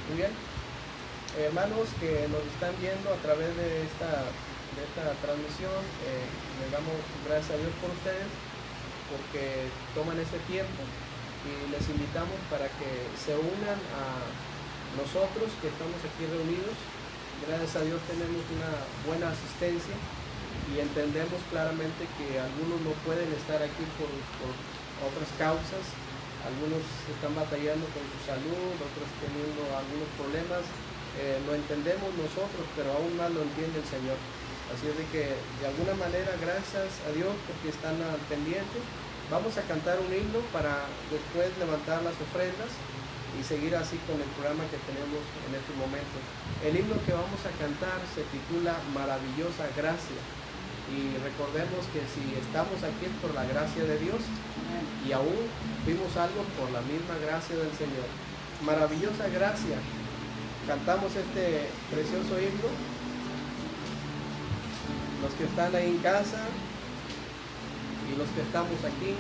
Muy bien. Hermanos que nos están viendo a través de esta transmisión, les damos gracias a Dios por ustedes, porque toman ese tiempo y les invitamos para que se unan a nosotros que estamos aquí reunidos. Gracias a Dios tenemos una buena asistencia y entendemos claramente que algunos no pueden estar aquí por otras causas. Algunos están batallando con su salud, otros teniendo algunos problemas. Lo entendemos nosotros, pero aún más lo entiende el Señor. Así es de que de alguna manera, gracias a Dios porque están al pendiente. Vamos a cantar un himno para después levantar las ofrendas y seguir así con el programa que tenemos en estos momentos. El himno que vamos a cantar se titula Maravillosa Gracia. Y recordemos que si estamos aquí es por la gracia de Dios y aún vimos algo por la misma gracia del Señor. Maravillosa gracia. Cantamos este precioso himno. Los que están ahí en casa y los que estamos aquí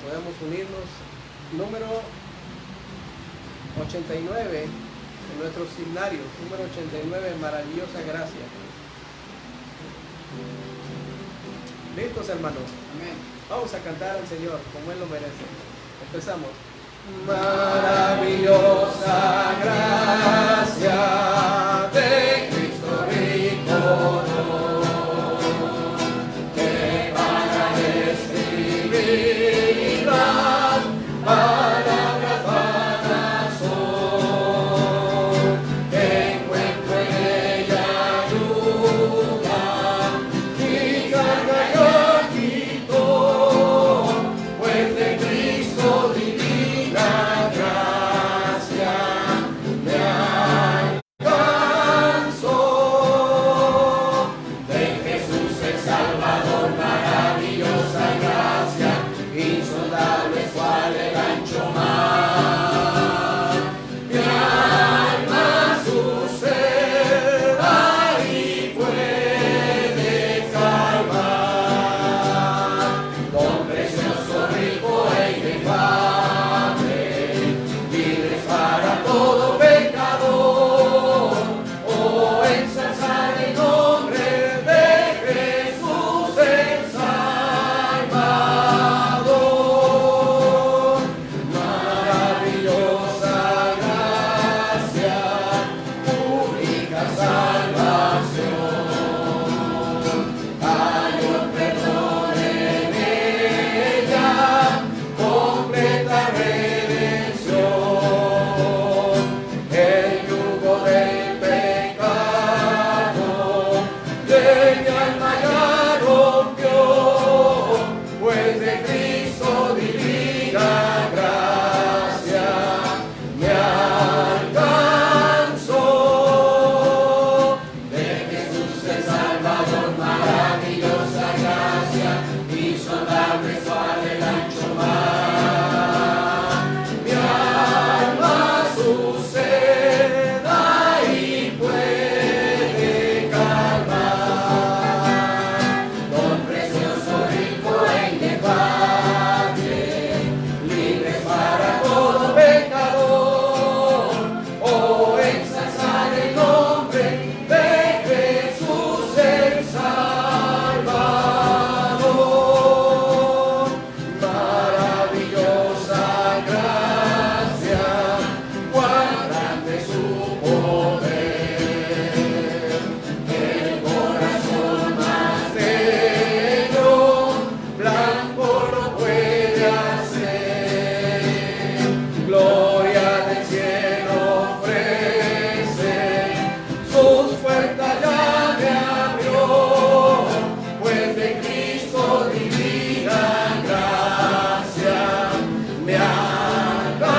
podemos unirnos. Número 89 en nuestros himnarios. Número 89, Maravillosa Gracia. ¿Listos, hermanos? Amén. Vamos a cantar al Señor como Él lo merece. Empezamos. Maravillosa gracia de Cristo rico don, que para describir las palabras vanas son, que encuentro en ella ayuda y carga yo quito, pues de Cristo divina gracia me alcanzó. De Jesús el Salvador, maravillosa gracia, insondable es cual el ancho mar. Mi alma su sed ahí puede calmar. Don precioso, rico e inefable, libres para todo pecador. Oh, ensalzar el nombre de Jesús el Salvador. Maravillosa gracia, única salvación. Hallo perdón en ella, completa redención. El yugo del pecado de mi alma ya rompió, pues de Cristo divina gracia me alcanzó. De Jesús el Salvador, maravillosa gracia, insondable es cual el ancho mar. Mi alma su sed ahí puede calmar. Don precioso, rico e inefable, libres para todo pecador. Oh, ensalzar el nombre de Jesús el Salvador. Maravillosa gracia, cuán grande es su poder. El corazón más bello, blanco lo puede hacer. Gloria del cielo ofrece, sus puertas ya me abrió, pues de Cristo divina gracia me alcanzó.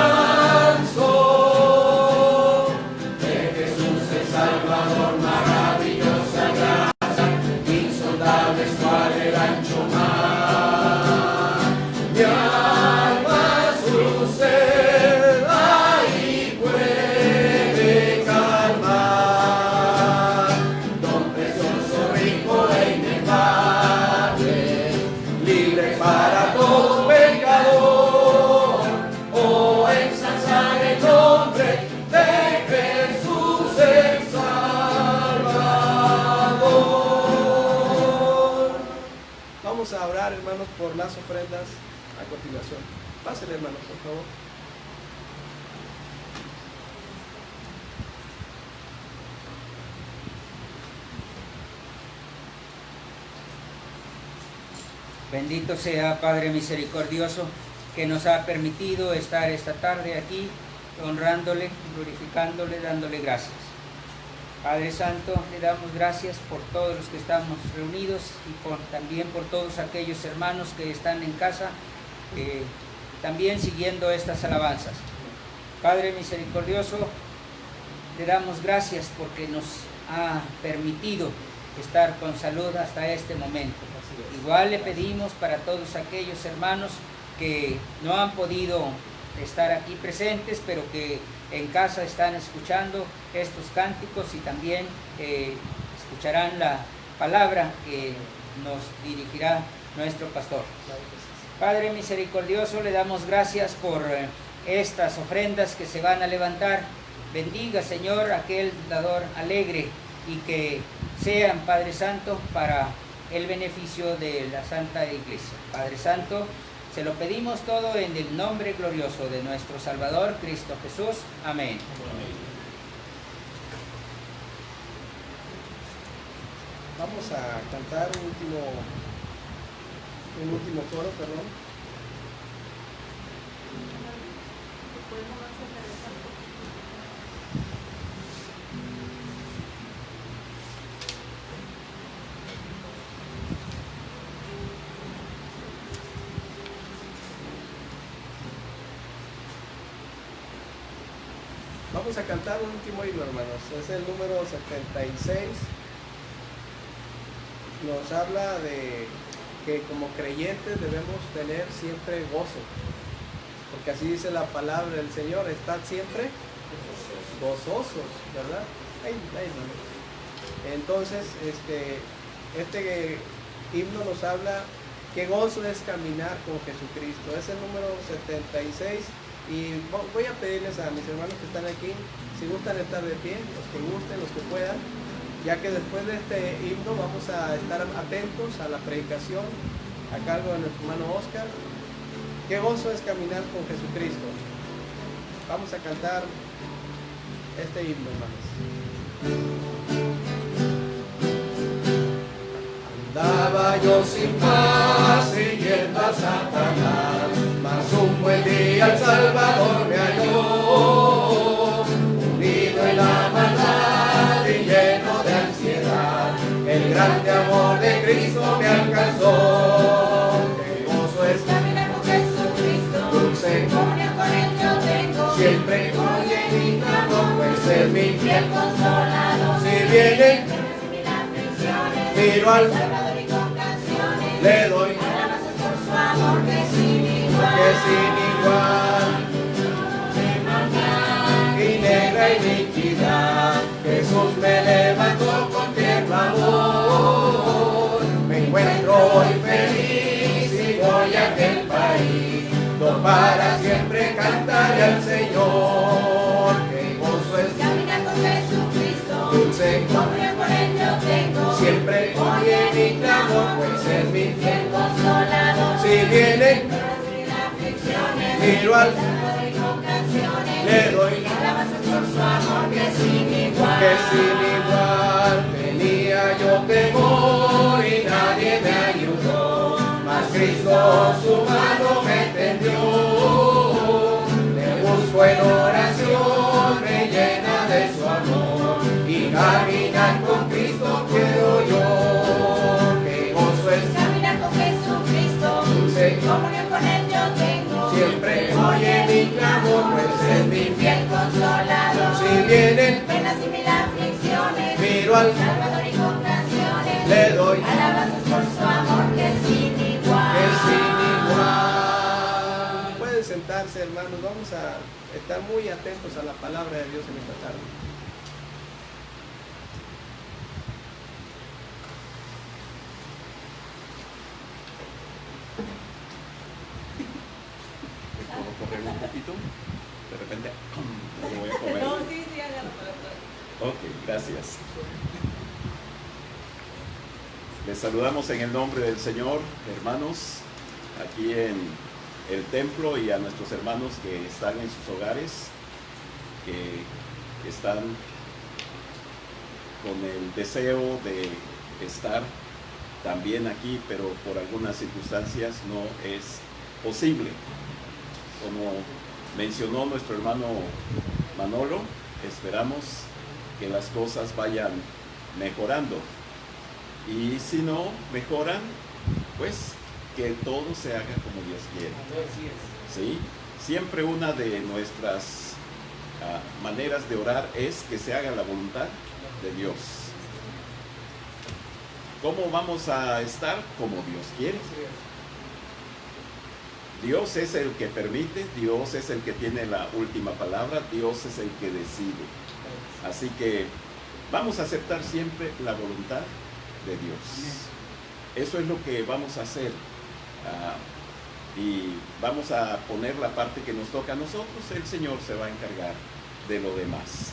De Jesús el Salvador, maravillosa gracia, insondable es cual el ancho mar. Mi alma su sed ahí puede calmar. Don precioso, rico e inefable, libre para todo pecador. Oh, ensalzar el nombre de orar, hermanos, por las ofrendas a continuación. Pásenle, hermanos, por favor. Bendito sea Padre misericordioso, que nos ha permitido estar esta tarde aquí, honrándole, glorificándole, dándole gracias. Padre Santo, le damos gracias por todos los que estamos reunidos y también por todos aquellos hermanos que están en casa, también siguiendo estas alabanzas. Padre misericordioso, le damos gracias porque nos ha permitido estar con salud hasta este momento. Igual le pedimos para todos aquellos hermanos que no han podido estar aquí presentes, pero que en casa están escuchando estos cánticos y también escucharán la palabra que nos dirigirá nuestro pastor. Padre misericordioso, le damos gracias por estas ofrendas que se van a levantar. Bendiga, Señor, aquel dador alegre y que sean, Padre Santo, para el beneficio de la Santa Iglesia. Padre Santo, se lo pedimos todo en el nombre glorioso de nuestro Salvador, Cristo Jesús. Amén. Vamos a cantar un último coro, perdón. Vamos a cantar un último himno, hermanos. Es el número 76. Nos habla de que como creyentes debemos tener siempre gozo, porque así dice la palabra del Señor: estad siempre gozosos, ¿verdad? Ay, hermanos. Entonces, este himno nos habla qué gozo es caminar con Jesucristo. Es el número 76. Y voy a pedirles a mis hermanos que están aquí, si gustan estar de pie, los que gusten, los que puedan, ya que después de este himno vamos a estar atentos a la predicación a cargo de nuestro hermano Oscar. Qué gozo es caminar con Jesucristo. Vamos a cantar este himno, hermanos. Andaba yo sin paz siguiendo a Satanás, mas un buen día el Salvador me halló, unido en la maldad y lleno de ansiedad, el grande amor de Cristo me alcanzó. Qué gozo es caminar con Jesucristo, dulce comunión con Él yo tengo, siempre oye mi clamor, pues es mi fiel consolador. Si vienen, miro al Salvador y con canciones le doy alabanzas por su amor que sin igual, de maldad y negra iniquidad. Jesús me levantó con tierno amor. Me encuentro hoy feliz y voy a aquel país, no para siempre cantaré al Señor. Qué gozo es caminar con Jesucristo, dulce, comunión con Él yo tengo, siempre oye mi clamor, pues es mi fiel consolador. Si vienen, aflicciones, miro al Salvador y con canciones le doy alabanzas por su amor que sin igual, que sin igual. Tenía yo temor y nadie me ayudó, mas Cristo su mano me tendió. Le busco en oración, me llena de su amor, y caminar con Cristo quiero yo. Qué gozo es caminar con Jesucristo, dulce, comunión con Él yo tengo, siempre oye mi clamor, pues es mi fiel consolador. Si vienen, penas y mil aflicciones, miro al Salvador y con canciones le doy alabanzas por su amor que sin igual. que sin igual. Pueden sentarse, hermanos. Vamos a estar muy atentos a la palabra de Dios en esta tarde. ¿Puedo correr un poquito? De repente, me voy a comer. No, sí, agarra para atrás. Ok, gracias. Les saludamos en el nombre del Señor, hermanos, aquí en el templo, y a nuestros hermanos que están en sus hogares, que están con el deseo de estar también aquí, pero por algunas circunstancias no es posible. Como mencionó nuestro hermano Manolo, esperamos que las cosas vayan mejorando. Y si no mejoran, pues que todo se haga como Dios quiere. ¿Sí? Siempre una de nuestras maneras de orar es que se haga la voluntad de Dios. ¿Cómo vamos a estar? Como Dios quiere. Dios es el que permite, Dios es el que tiene la última palabra, Dios es el que decide. Así que vamos a aceptar siempre la voluntad de Dios. Eso es lo que vamos a hacer. Y vamos a poner la parte que nos toca a nosotros. El Señor se va a encargar de lo demás.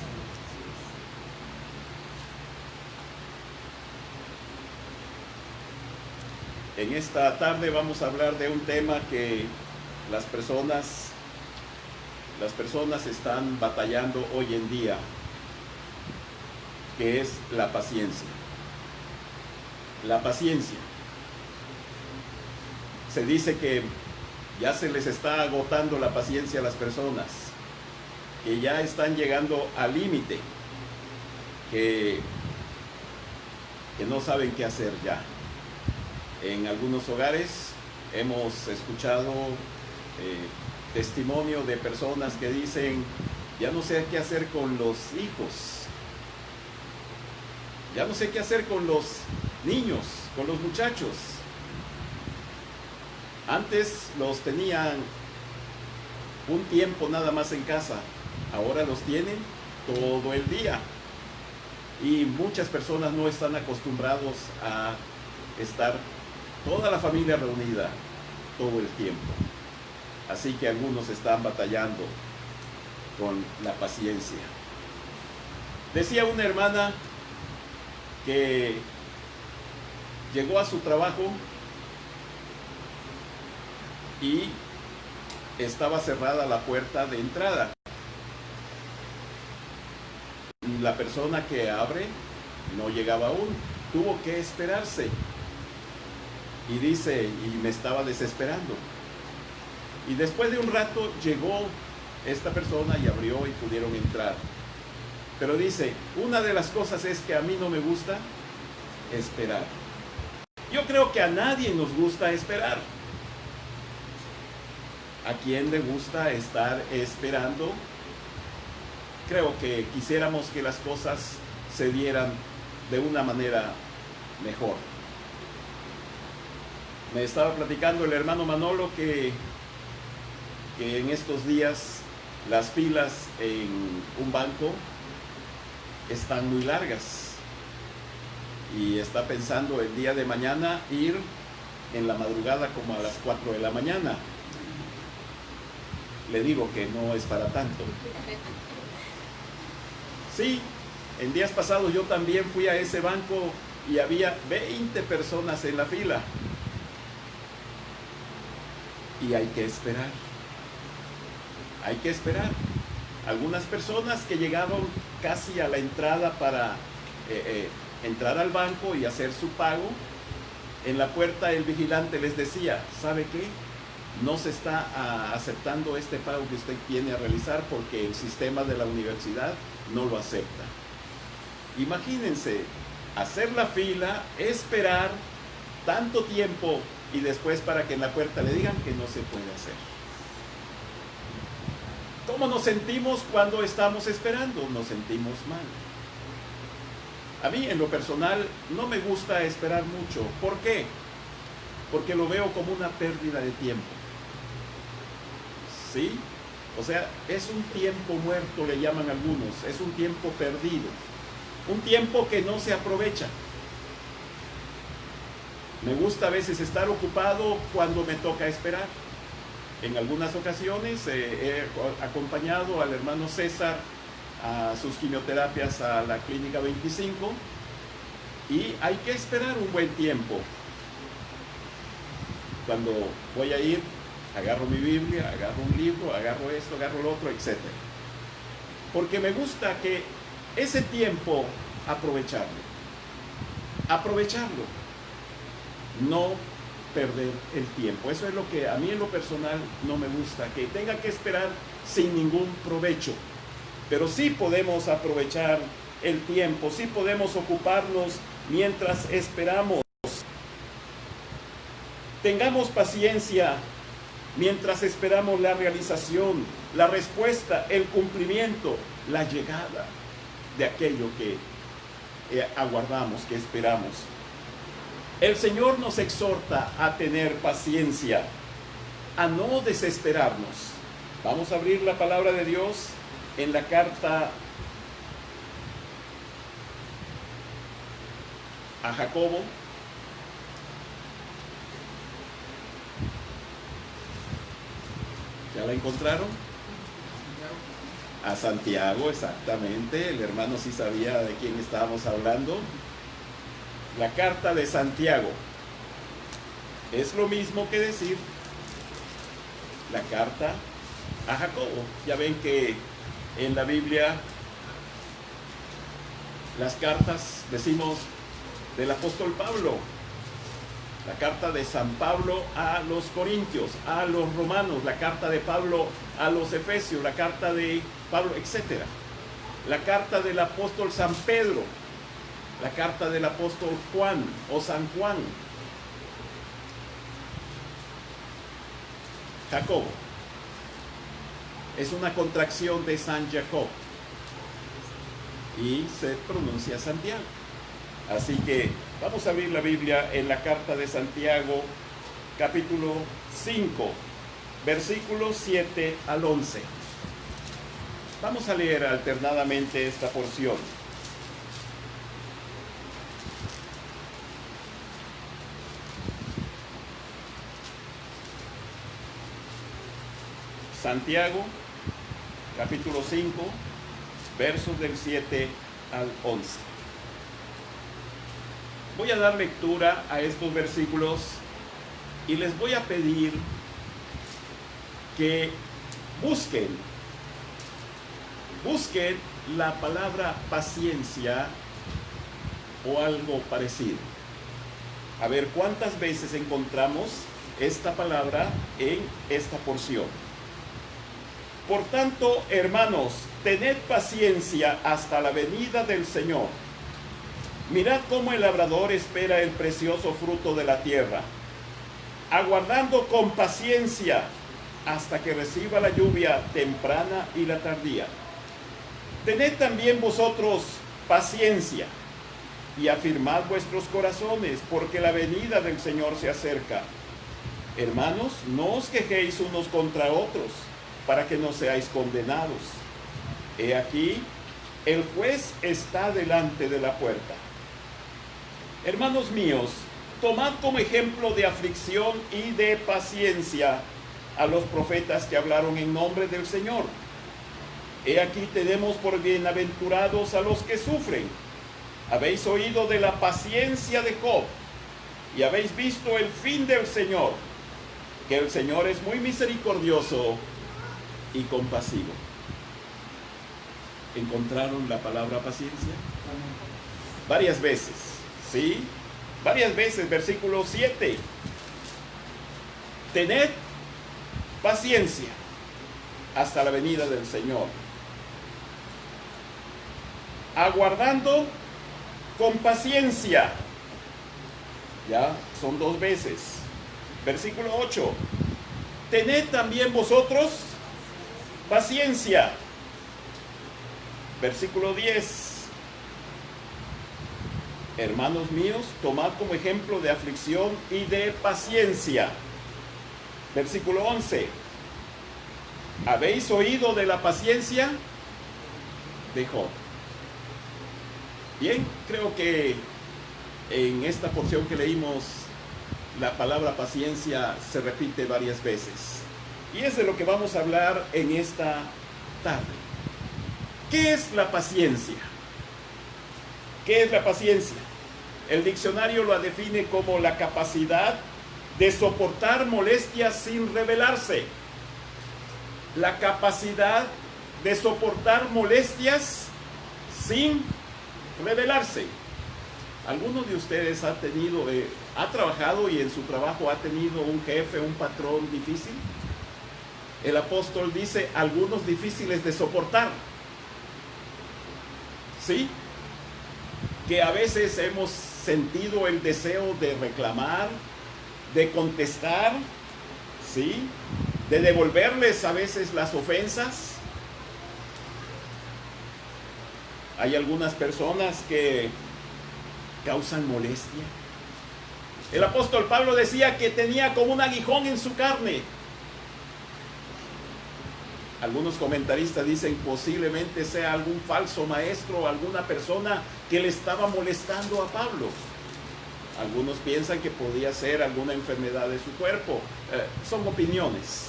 En esta tarde vamos a hablar de un tema que las personas están batallando hoy en día, que es la paciencia. La paciencia. Se dice que ya se les está agotando la paciencia a las personas, que ya están llegando al límite, que no saben qué hacer ya. En algunos hogares hemos escuchado testimonio de personas que dicen: ya no sé qué hacer con los hijos, ya no sé qué hacer con los niños, con los muchachos. Antes los tenían un tiempo nada más en casa, ahora los tienen todo el día. Y muchas personas no están acostumbrados a estar toda la familia reunida todo el tiempo. Así que algunos están batallando con la paciencia. Decía una hermana que llegó a su trabajo y estaba cerrada la puerta de entrada. La persona que abre no llegaba aún, tuvo que esperarse. Y dice, y me estaba desesperando. Y después de un rato llegó esta persona y abrió y pudieron entrar. Pero dice, una de las cosas es que a mí no me gusta esperar. Yo creo que a nadie nos gusta esperar. ¿A quién le gusta estar esperando? Creo que quisiéramos que las cosas se dieran de una manera mejor. Me estaba platicando el hermano Manolo que en estos días las filas en un banco están muy largas y está pensando el día de mañana ir en la madrugada como a las 4 de la mañana. Le digo que no es para tanto. Sí, en días pasados yo también fui a ese banco y había 20 personas en la fila. Y hay que esperar. Hay que esperar. Algunas personas que llegaron casi a la entrada para entrar al banco y hacer su pago, en la puerta el vigilante les decía, ¿sabe qué? No se está aceptando este pago que usted viene a realizar porque el sistema de la universidad no lo acepta. Imagínense, hacer la fila, esperar tanto tiempo y después para que en la puerta le digan que no se puede hacer. ¿Cómo nos sentimos cuando estamos esperando? Nos sentimos mal. A mí en lo personal no me gusta esperar mucho. ¿Por qué? Porque lo veo como una pérdida de tiempo. ¿Sí? O sea, es un tiempo muerto, le llaman algunos. Es un tiempo perdido. Un tiempo que no se aprovecha. Me gusta a veces estar ocupado cuando me toca esperar. En algunas ocasiones he acompañado al hermano César a sus quimioterapias a la Clínica 25 Y hay que esperar un buen tiempo. Cuando voy a ir, agarro mi Biblia, agarro un libro, agarro esto, agarro lo otro, etc. Porque me gusta que ese tiempo aprovecharlo. Aprovecharlo. No perder el tiempo. Eso es lo que a mí en lo personal no me gusta, que tenga que esperar sin ningún provecho. Pero sí podemos aprovechar el tiempo, sí podemos ocuparnos mientras esperamos. Tengamos paciencia mientras esperamos la realización, la respuesta, el cumplimiento, la llegada de aquello que aguardamos, que esperamos. El Señor nos exhorta a tener paciencia, a no desesperarnos. Vamos a abrir la palabra de Dios en la carta a Jacobo. ¿Ya la encontraron? A Santiago, exactamente. El hermano sí sabía de quién estábamos hablando. La carta de Santiago. Es lo mismo que decir la carta a Jacobo. Ya ven que en la Biblia las cartas, decimos, del apóstol Pablo, la carta de San Pablo a los Corintios, a los romanos, la carta de Pablo a los Efesios, la carta de Pablo, etc. La carta del apóstol San Pedro, la carta del apóstol Juan o San Juan. Jacobo es una contracción de San Jacob y se pronuncia Santiago. Así que vamos a abrir la Biblia en la carta de Santiago, capítulo 5, versículos 7 al 11. Vamos a leer alternadamente esta porción. Santiago, capítulo 5, versos del 7 al 11. Voy a dar lectura a estos versículos y les voy a pedir que busquen la palabra paciencia o algo parecido. A ver cuántas veces encontramos esta palabra en esta porción. Por tanto, hermanos, tened paciencia hasta la venida del Señor. Mirad cómo el labrador espera el precioso fruto de la tierra, aguardando con paciencia hasta que reciba la lluvia temprana y la tardía. Tened también vosotros paciencia y afirmad vuestros corazones, porque la venida del Señor se acerca. Hermanos, no os quejéis unos contra otros, para que no seáis condenados. He aquí, el juez está delante de la puerta. Hermanos míos, tomad como ejemplo de aflicción y de paciencia a los profetas que hablaron en nombre del Señor. He aquí tenemos por bienaventurados a los que sufren. Habéis oído de la paciencia de Job y habéis visto el fin del Señor, que el Señor es muy misericordioso y compasivo. ¿Encontraron la palabra paciencia? Varias veces, ¿sí? Varias veces, versículo 7. Tened paciencia hasta la venida del Señor, aguardando con paciencia. Ya son 2 veces. Versículo 8. Tened también vosotros paciencia. Versículo 10. Hermanos míos, tomad como ejemplo de aflicción y de paciencia. Versículo 11. ¿Habéis oído de la paciencia de Job? Bien, creo que en esta porción que leímos, la palabra paciencia se repite varias veces. Y es de lo que vamos a hablar en esta tarde. ¿Qué es la paciencia? ¿Qué es la paciencia? El diccionario lo define como la capacidad de soportar molestias sin rebelarse. La capacidad de soportar molestias sin rebelarse. ¿Alguno de ustedes ha trabajado y en su trabajo ha tenido un jefe, un patrón difícil? El apóstol dice, algunos difíciles de soportar. ¿Sí? Que a veces hemos sentido el deseo de reclamar, de contestar, ¿sí? De devolverles a veces las ofensas. Hay algunas personas que causan molestia. El apóstol Pablo decía que tenía como un aguijón en su carne. Algunos comentaristas dicen posiblemente sea algún falso maestro o alguna persona que le estaba molestando a Pablo. Algunos piensan que podía ser alguna enfermedad de su cuerpo. Son opiniones.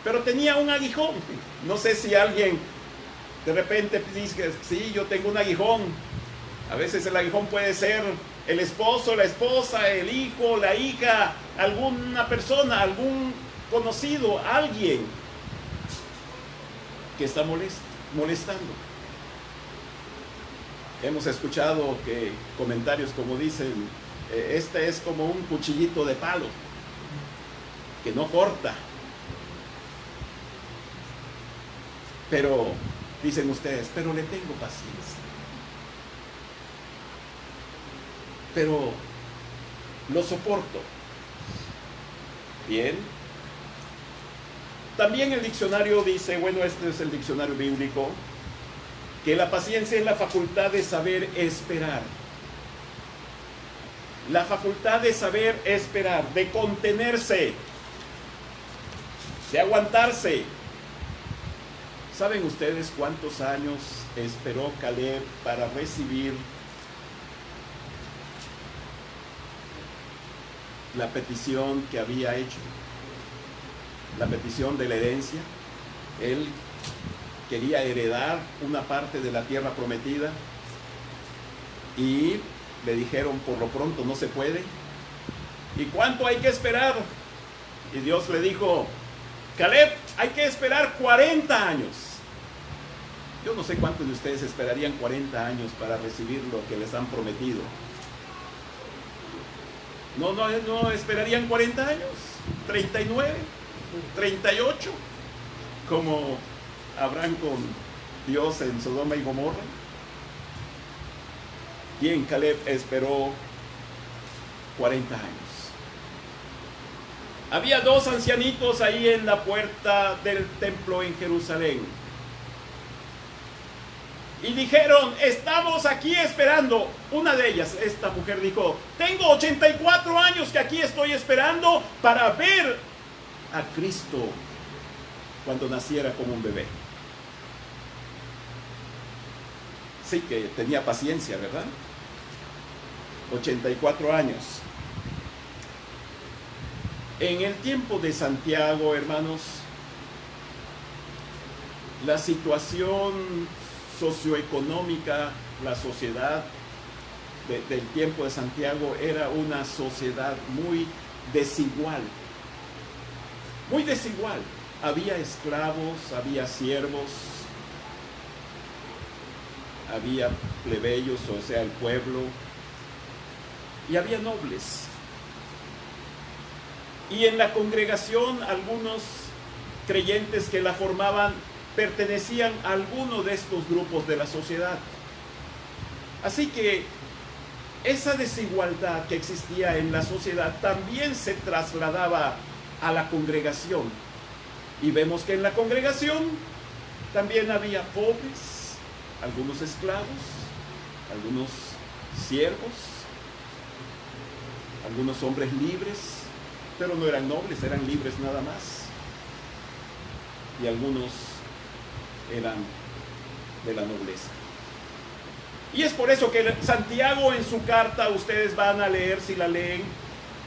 Pero tenía un aguijón. No sé si alguien de repente dice, sí, yo tengo un aguijón. A veces el aguijón puede ser el esposo, la esposa, el hijo, la hija, alguna persona, algún conocido, alguien que está molestando. Hemos escuchado que comentarios como dicen, este es como un cuchillito de palo, que no corta. Pero, dicen ustedes, pero le tengo paciencia. Pero lo soporto. Bien. También el diccionario dice, bueno, este es el diccionario bíblico, que la paciencia es la facultad de saber esperar. La facultad de saber esperar, de contenerse, de aguantarse. ¿Saben ustedes cuántos años esperó Caleb para recibir la petición que había hecho? La petición de la herencia. Él quería heredar una parte de la tierra prometida y le dijeron, por lo pronto no se puede. ¿Y cuánto hay que esperar? Y Dios le dijo, Caleb, hay que esperar 40 años. Yo no sé cuántos de ustedes esperarían 40 años para recibir lo que les han prometido. No esperarían 40 años, 39, 38, como Abraham con Dios en Sodoma y Gomorra. Bien, Caleb esperó 40 años. Había dos ancianitos ahí en la puerta del templo en Jerusalén. Y dijeron, estamos aquí esperando. Una de ellas, esta mujer dijo, tengo 84 años que aquí estoy esperando para ver a Cristo cuando naciera como un bebé. Sí que tenía paciencia, ¿verdad? 84 años. En el tiempo de Santiago, hermanos, la situación socioeconómica, la sociedad del tiempo de Santiago era una sociedad muy desigual. Muy desigual. Había esclavos, había siervos, había plebeyos, o sea, el pueblo, y había nobles. Y en la congregación algunos creyentes que la formaban pertenecían a alguno de estos grupos de la sociedad. Así que esa desigualdad que existía en la sociedad también se trasladaba a la congregación. Y vemos que en la congregación también había pobres, algunos esclavos, algunos siervos, algunos hombres libres, pero no eran nobles, eran libres nada más. Y algunos eran de la nobleza. Y es por eso que Santiago en su carta, ustedes van a leer si la leen,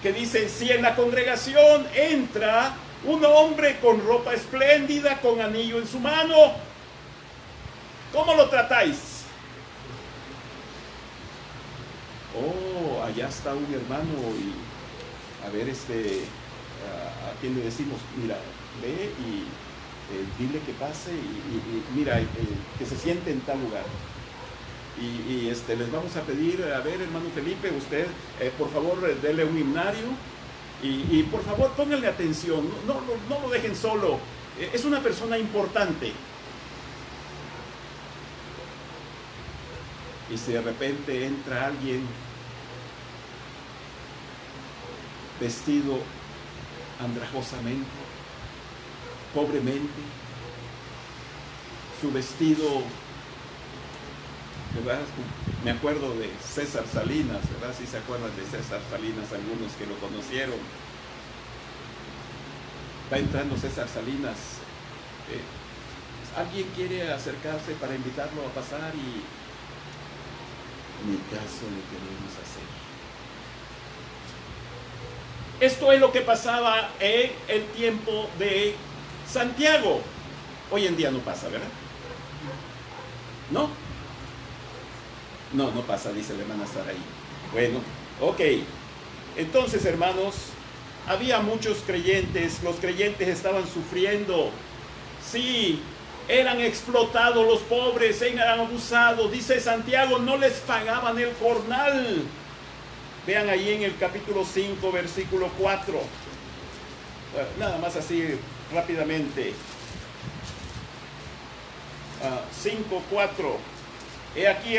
que dice, si en la congregación entra un hombre con ropa espléndida, con anillo en su mano, ¿cómo lo tratáis? oh, allá está un hermano y a ver, a quién le decimos, mira, ve y dile que pase y mira, que se siente en tal lugar. Y les vamos a pedir, a ver, hermano Felipe, usted, por favor, dele un himnario y por favor, pónganle atención, no lo dejen solo, es una persona importante. Y si de repente entra alguien vestido andrajosamente, pobremente, su vestido, ¿verdad? Me acuerdo de César Salinas, ¿verdad? Si se acuerdan de César Salinas, algunos que lo conocieron. Va entrando César Salinas. Alguien quiere acercarse para invitarlo a pasar y ni caso le queremos hacer. Esto es lo que pasaba en el tiempo de Santiago. Hoy en día no pasa, ¿verdad? ¿No? No pasa, dice la hermana Saraí. Bueno, ok. Entonces, hermanos, había muchos creyentes. Los creyentes estaban sufriendo. Sí, eran explotados los pobres, eran abusados. Dice Santiago, no les pagaban el jornal. Vean ahí en el capítulo 5, versículo 4. Bueno, nada más así rápidamente. 5:4. He aquí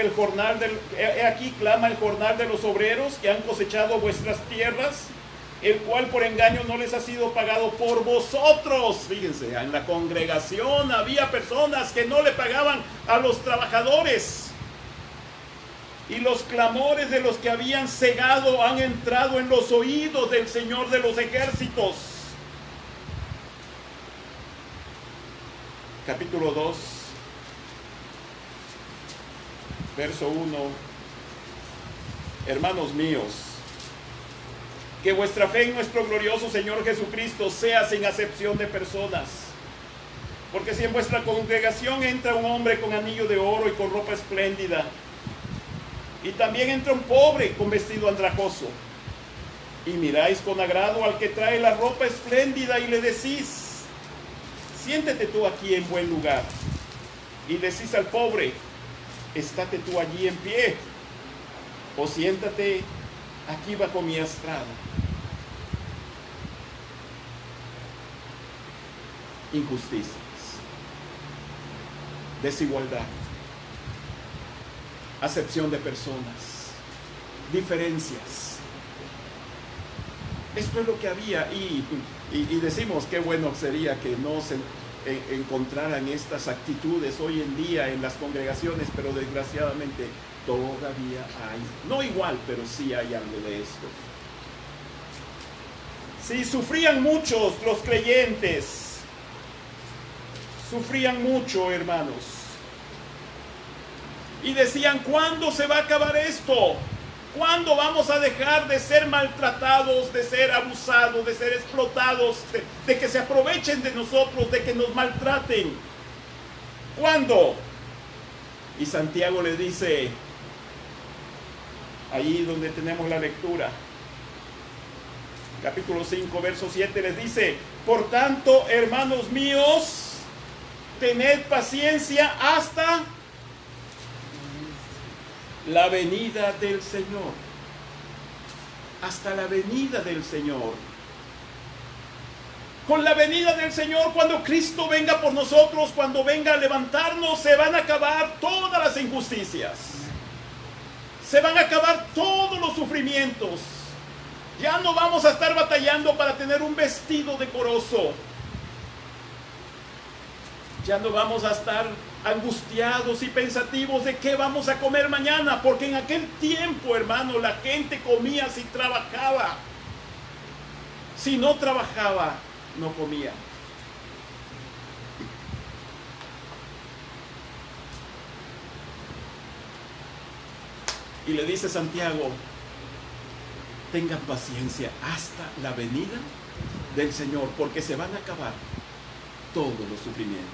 clama el jornal de los obreros que han cosechado vuestras tierras, el cual por engaño no les ha sido pagado por vosotros. Fíjense, en la congregación había personas que no le pagaban a los trabajadores. Y los clamores de los que habían cegado han entrado en los oídos del Señor de los ejércitos. Capítulo 2, verso 1. Hermanos míos, que vuestra fe en nuestro glorioso Señor Jesucristo sea sin acepción de personas. Porque si en vuestra congregación entra un hombre con anillo de oro y con ropa espléndida, y también entra un pobre con vestido andrajoso, y miráis con agrado al que trae la ropa espléndida y le decís, siéntete tú aquí en buen lugar, y decís al pobre, estate tú allí en pie, o siéntate aquí bajo mi estrado. Injusticias, desigualdad, acepción de personas, diferencias. Esto es lo que había y decimos qué bueno sería que no se encontraran estas actitudes hoy en día en las congregaciones, pero desgraciadamente todavía hay, no igual, pero sí hay algo de esto. Sí, sufrían muchos los creyentes, sufrían mucho, hermanos. Y decían, ¿cuándo se va a acabar esto? ¿Cuándo vamos a dejar de ser maltratados, de ser abusados, de ser explotados, de que se aprovechen de nosotros, de que nos maltraten? ¿Cuándo? Y Santiago le dice, ahí donde tenemos la lectura, capítulo 5, verso 7, les dice, por tanto, hermanos míos, tened paciencia hasta la venida del Señor. Hasta la venida del Señor. Con la venida del Señor, cuando Cristo venga por nosotros, cuando venga a levantarnos, se van a acabar todas las injusticias. Se van a acabar todos los sufrimientos. Ya no vamos a estar batallando para tener un vestido decoroso. Ya no vamos a estar angustiados y pensativos de qué vamos a comer mañana, porque en aquel tiempo, hermano, la gente comía si trabajaba. Si no trabajaba, no comía. Y le dice Santiago, tengan paciencia hasta la venida del Señor, porque se van a acabar todos los sufrimientos.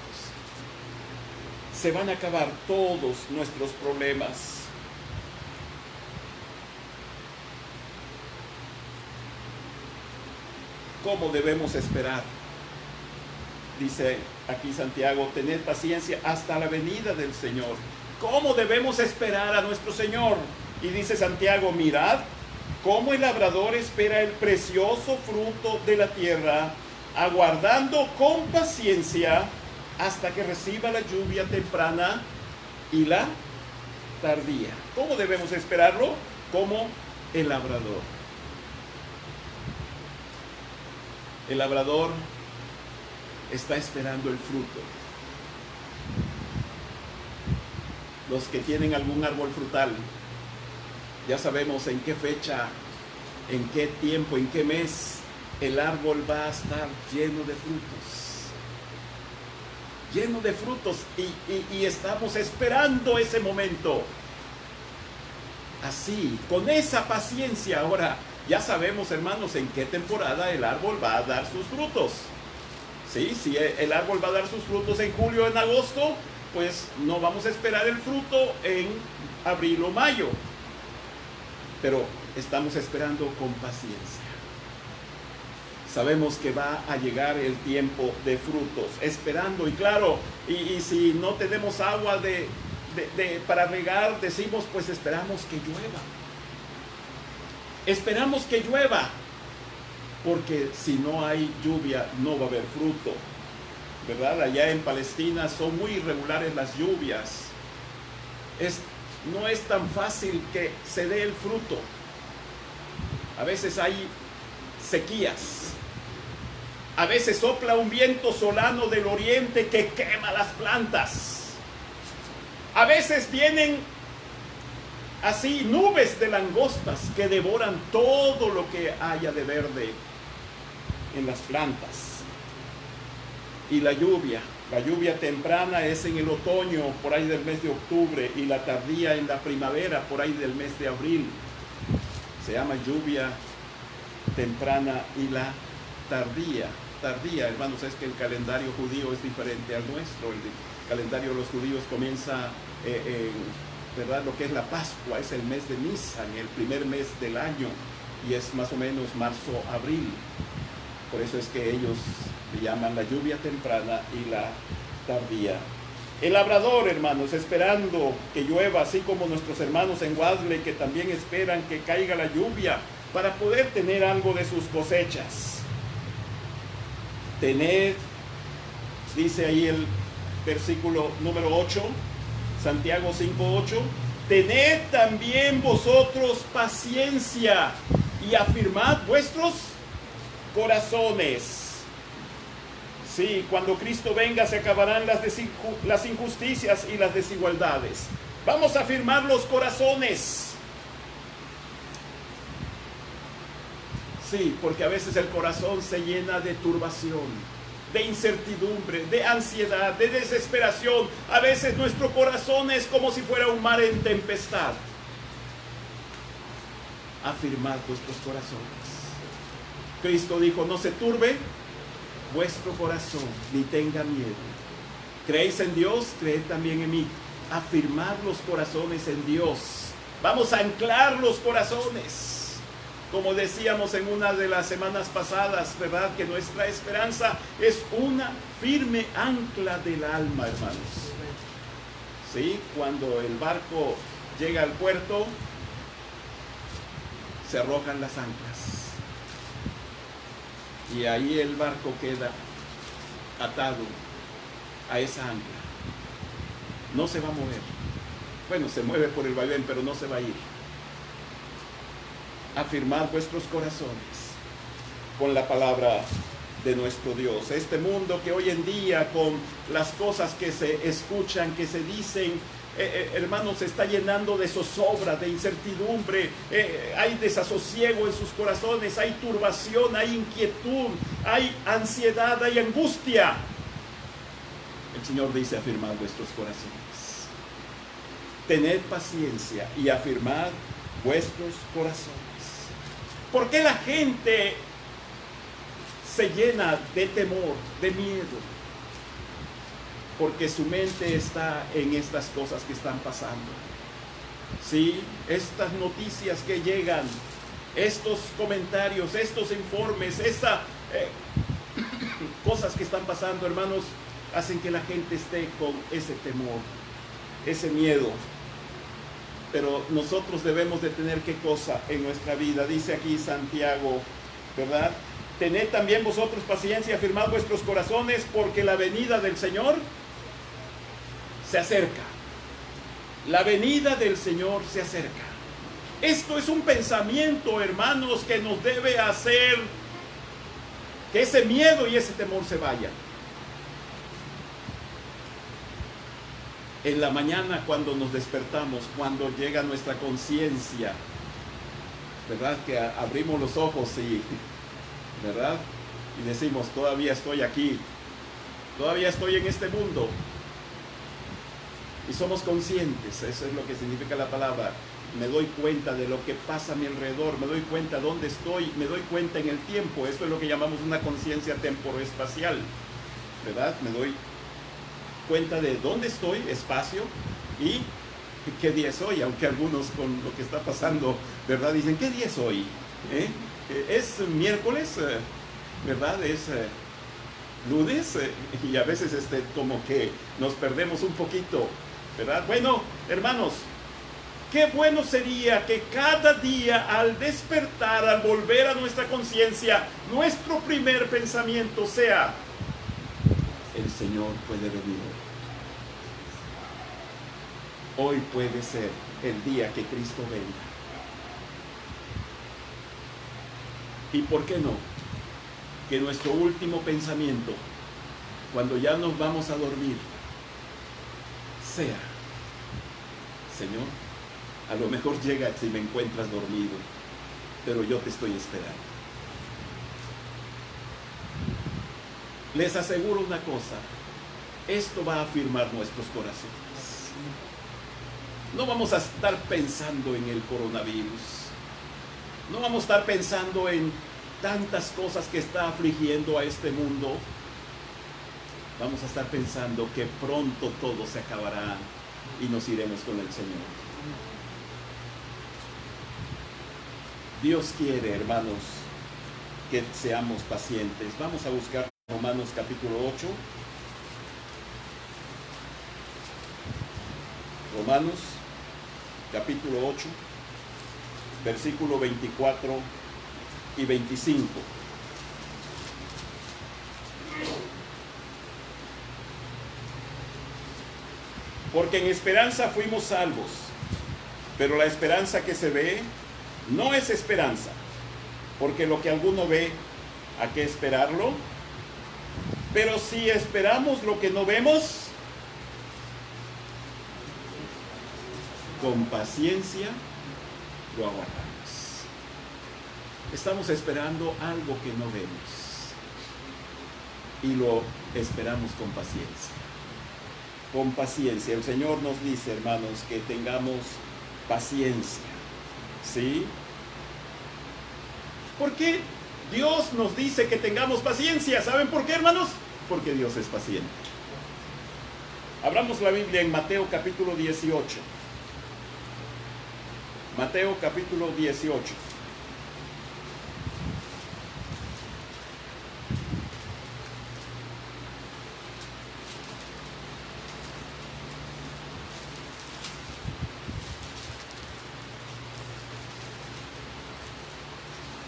Se van a acabar todos nuestros problemas. cómo debemos esperar. Dice aquí Santiago, tened paciencia hasta la venida del Señor. ¿Cómo debemos esperar a nuestro Señor? Y dice Santiago, mirad cómo el labrador espera el precioso fruto de la tierra, aguardando con paciencia hasta que reciba la lluvia temprana y la tardía. ¿Cómo debemos esperarlo? Como el labrador. El labrador está esperando el fruto. Los que tienen algún árbol frutal, ya sabemos en qué fecha, en qué tiempo, en qué mes el árbol va a estar lleno de frutos. Lleno de frutos y estamos esperando ese momento. Así, con esa paciencia. Ahora, ya sabemos, hermanos, en qué temporada el árbol va a dar sus frutos. Sí, si el árbol va a dar sus frutos en julio o en agosto, pues no vamos a esperar el fruto en abril o mayo. Pero estamos esperando con paciencia. Sabemos que va a llegar el tiempo de frutos, esperando. Y claro, y si no tenemos agua para regar, decimos, pues esperamos que llueva. Esperamos que llueva, porque si no hay lluvia, no va a haber fruto, ¿verdad? Allá en Palestina son muy irregulares las lluvias. No es tan fácil que se dé el fruto. A veces hay sequías. A veces sopla un viento solano del oriente que quema las plantas. A veces vienen así nubes de langostas que devoran todo lo que haya de verde en las plantas. Y la lluvia temprana es en el otoño, por ahí del mes de octubre, y la tardía en la primavera, por ahí del mes de abril. Se llama lluvia temprana y la tardía. Tardía, hermanos, es que el calendario judío es diferente al nuestro. El calendario de los judíos comienza ¿verdad? Lo que es la Pascua es el mes de Nisan, el primer mes del año, y es más o menos marzo, abril. Por eso es que ellos le llaman la lluvia temprana y la tardía. El labrador, hermanos, esperando que llueva, así como nuestros hermanos en Guadle, que también esperan que caiga la lluvia para poder tener algo de sus cosechas. Tened, dice ahí el versículo número 8, Santiago 5:8, tened también vosotros paciencia y afirmad vuestros corazones. Sí, cuando Cristo venga se acabarán las injusticias y las desigualdades. Vamos a afirmar los corazones. Sí, porque a veces el corazón se llena de turbación, de incertidumbre, de ansiedad, de desesperación. A veces nuestro corazón es como si fuera un mar en tempestad. Afirmad vuestros corazones. Cristo dijo, no se turbe vuestro corazón, ni tenga miedo. ¿Creéis en Dios? Creed también en mí. Afirmad los corazones en Dios. Vamos a anclar los corazones. Como decíamos en una de las semanas pasadas, ¿verdad? Que nuestra esperanza es una firme ancla del alma, hermanos. ¿Sí? Cuando el barco llega al puerto, se arrojan las anclas. Y ahí el barco queda atado a esa ancla. No se va a mover. Bueno, se mueve por el vaivén, pero no se va a ir. Afirmad vuestros corazones con la palabra de nuestro Dios. Este mundo que hoy en día, con las cosas que se escuchan, que se dicen, hermanos, se está llenando de zozobra, de incertidumbre, hay desasosiego en sus corazones, hay turbación, hay inquietud, hay ansiedad, hay angustia. El Señor dice, afirmad vuestros corazones. Tened paciencia y afirmad vuestros corazones. ¿Por qué la gente se llena de temor, de miedo? Porque su mente está en estas cosas que están pasando. Sí, estas noticias que llegan, estos comentarios, estos informes, esta cosas que están pasando, hermanos, hacen que la gente esté con ese temor, ese miedo. Pero nosotros debemos de tener qué cosa en nuestra vida. Dice aquí Santiago, ¿verdad? Tened también vosotros paciencia, afirmad vuestros corazones, porque la venida del Señor se acerca. La venida del Señor se acerca. Esto es un pensamiento, hermanos, que nos debe hacer que ese miedo y ese temor se vayan. En la mañana, cuando nos despertamos, cuando llega nuestra conciencia, ¿verdad? Que abrimos los ojos y, ¿verdad? Y decimos, todavía estoy aquí, todavía estoy en este mundo. Y somos conscientes, eso es lo que significa la palabra. Me doy cuenta de lo que pasa a mi alrededor, me doy cuenta dónde estoy, me doy cuenta en el tiempo. Esto es lo que llamamos una conciencia temporoespacial, ¿verdad? Me doy cuenta de dónde estoy, espacio, y qué día es hoy, aunque algunos con lo que está pasando, ¿verdad? Dicen, ¿qué día es hoy? Es miércoles, ¿verdad? Es lunes, y a veces como que nos perdemos un poquito, ¿verdad? Bueno, hermanos, qué bueno sería que cada día al despertar, al volver a nuestra conciencia, nuestro primer pensamiento sea: el Señor puede venir. Hoy puede ser el día que Cristo venga. ¿Y por qué no? Que nuestro último pensamiento, cuando ya nos vamos a dormir, sea: Señor, a lo mejor llega si me encuentras dormido, pero yo te estoy esperando. Les aseguro una cosa, esto va a afirmar nuestros corazones. No vamos a estar pensando en el coronavirus, no vamos a estar pensando en tantas cosas que está afligiendo a este mundo. Vamos a estar pensando que pronto todo se acabará y nos iremos con el Señor. Dios quiere, hermanos, que seamos pacientes. Vamos a buscar Romanos capítulo 8. Romanos capítulo 8, versículo 24 y 25. Porque en esperanza fuimos salvos, pero la esperanza que se ve no es esperanza, porque lo que alguno ve, ¿a qué esperarlo? Pero si esperamos lo que no vemos, con paciencia lo aguardamos. Estamos esperando algo que no vemos y lo esperamos con paciencia. Con paciencia. El Señor nos dice, hermanos, que tengamos paciencia. ¿Sí? ¿Por qué Dios nos dice que tengamos paciencia? ¿Saben por qué, hermanos? Porque Dios es paciente. Abramos la Biblia en Mateo capítulo 18. Mateo capítulo 18.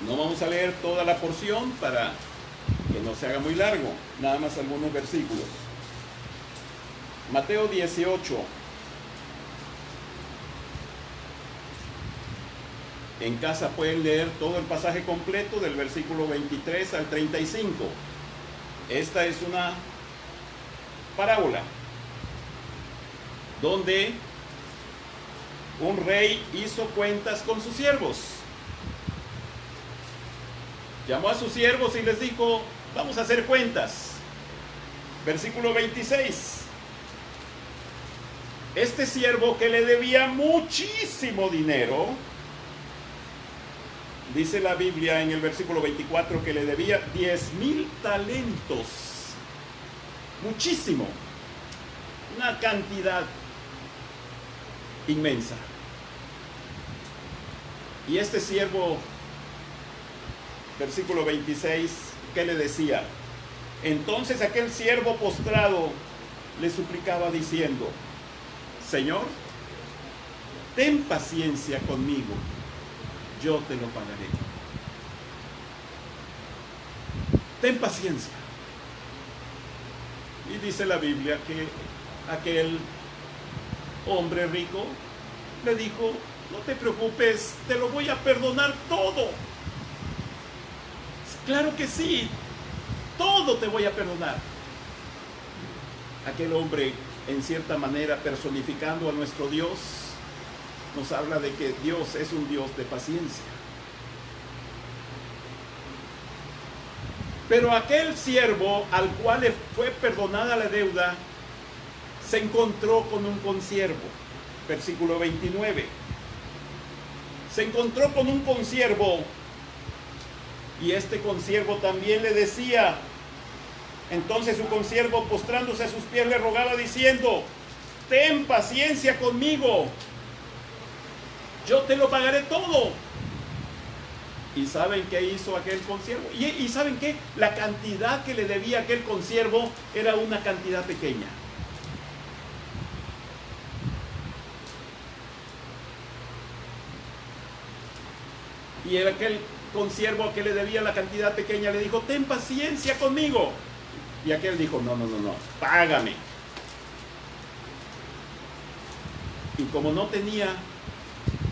No vamos a leer toda la porción para que no se haga muy largo, nada más algunos versículos. Mateo 18. En casa pueden leer todo el pasaje completo del versículo 23 al 35. Esta es una parábola donde un rey hizo cuentas con sus siervos. Llamó a sus siervos y les dijo: vamos a hacer cuentas. Versículo 26. Este siervo que le debía muchísimo dinero, dice la Biblia en el versículo 24 que le debía 10,000 talentos. Muchísimo. Una cantidad inmensa. Y este siervo, versículo 26, ¿qué le decía? Entonces aquel siervo postrado le suplicaba diciendo: Señor, ten paciencia conmigo, yo te lo pagaré. Ten paciencia. Y dice la Biblia que aquel hombre rico le dijo: no te preocupes, te lo voy a perdonar todo. Claro que sí, todo te voy a perdonar. Aquel hombre, en cierta manera, personificando a nuestro Dios, nos habla de que Dios es un Dios de paciencia. Pero aquel siervo al cual le fue perdonada la deuda, se encontró con un consiervo. Versículo 29. Se encontró con un consiervo, y este consiervo también le decía. Entonces su consiervo, postrándose a sus pies, le rogaba diciendo: ten paciencia conmigo, yo te lo pagaré todo. ¿Y saben qué hizo aquel consiervo? ¿Y saben qué? La cantidad que le debía aquel consiervo era una cantidad pequeña. Y era aquel consiervo que le debía la cantidad pequeña, le dijo: ten paciencia conmigo. Y aquel dijo: no, págame. Y como no tenía,